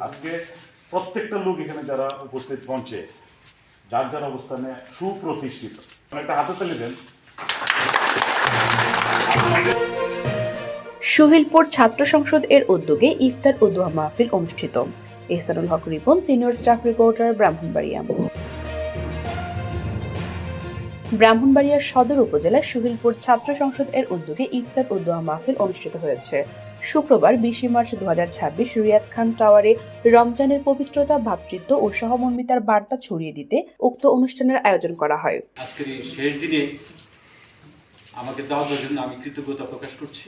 আজকে প্রত্যেকটা লোক এখানে যারা উপস্থিত মঞ্চে যার যার অবস্থানে সুপ্রতিষ্ঠিত, একটা হাতে তালি দেন। সুহিলপুর ছাত্র সংসদ এর উদ্যোগে ইফতার ও দোয়া মাহফিল অনুষ্ঠিত। Ehsanul Haque Ripon, senior staff reporter, Brahmanbaria. Brahmanbaria সদর উপজেলার সুহিলপুর ছাত্র সংসদ এর উদ্যোগে ইফতার ও দোয়া মাহফিল অনুষ্ঠিত হয়েছে। শুক্রবার 20 মার্চ 2026 রিয়াদ খান টাওয়ারে রমজানের পবিত্রতা, ভ্রাতৃত্ব ও সহমর্মিতার বার্তা ছড়িয়ে দিতে উক্ত অনুষ্ঠানের আয়োজন করা হয়। আজকের এই শেষ দিনে আমাকে দেওয়ার জন্য আমি কৃতজ্ঞতা প্রকাশ করছি।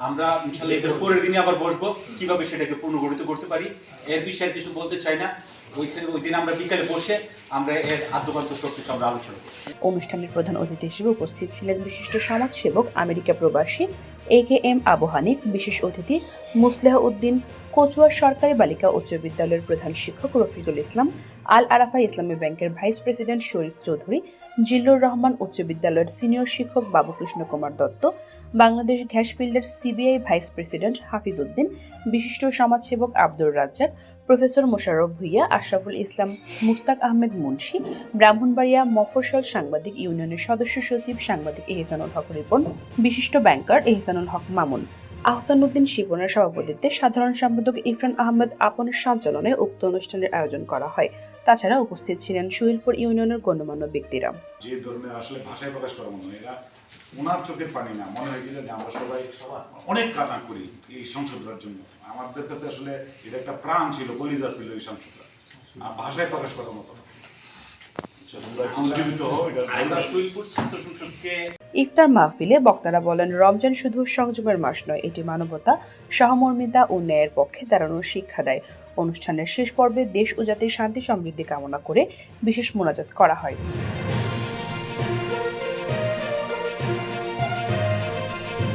আমরা ইনশাআল্লাহ এর পরের দিনে আবার বসবো, কিভাবে সেটাকে পুনর্গঠিত করতে পারি এর বিষয়ে কিছু বলতে চাই না। ওই দিন আমরা বিকালে বসে আমরা এর আদ্যপান্ত সবকিছু আমরা আলোচনা করব। অনুষ্ঠানের প্রধান অতিথি হিসেবে উপস্থিত ছিলেন বিশিষ্ট সমাজসেবক, আমেরিকা প্রবাসী AKM আবু হানিফ, বিশেষ অতিথি মুসলেহ উদ্দিন, কচুয়া সরকারি বালিকা উচ্চ বিদ্যালয়ের প্রধান শিক্ষক রফিকুল ইসলাম, আল আরাফা ইসলামী ব্যাংকের ভাইস প্রেসিডেন্ট শরীফ চৌধুরী, জিল্লুর রহমান উচ্চ বিদ্যালয়ের সিনিয়র শিক্ষক বাবুকৃষ্ণ কুমার দত্ত, বাংলাদেশ গ্যাস ফিল্ডের CBI vice president Hafiz Uddin, বিশিষ্ট সমাজসেবক আব্দুর রাজ্জাক, প্রফেসর মোশাররফ ভুইয়া, আশরাফুল ইসলাম, মুস্তাক আহমেদ মুন্সি, ব্রাহ্মণবাড়িয়া মফস্বল সাংবাদিক ইউনিয়নের সদস্য সচিব সাংবাদিক এহসানুল হক রিপন, বিশিষ্ট ব্যাংকার এহসানুল হক মামুন, আহসানুদ্দিন শিপনের সভাপতিত্বে সাধারণ সম্পাদক ইরফান আহমেদ আপনের সঞ্চালনে উক্ত অনুষ্ঠানের আয়োজন করা হয়। তাছাড়া উপস্থিত ছিলেন সুহিলপুর ইউনিয়নের গণ্যমান্য ব্যক্তিরা। যে ধরনের আসলে ভাষায় প্রকাশ করা মনে হয়, এরা ওনার চোখের পানি না, মনে হয় যে আমরা সবাই অনেক কাজ করি এই সংসদটার জন্য। আমাদের কাছে আসলে এটা একটা প্রাণ ছিল, কলিজা ছিল এই সংসদটা, ভাষায় প্রকাশ করার মতো। ইফতার মাহফিলে বক্তারা বলেন, রমজান শুধু সংযমের মাস নয়, এটি মানবতা, সহমর্মিতা ও ন্যায়ের পক্ষে দাঁড়ানোর শিক্ষা দেয়। অনুষ্ঠানের শেষ পর্বে দেশ ও জাতির শান্তি সমৃদ্ধি কামনা করে বিশেষ মোনাজাত করা হয়।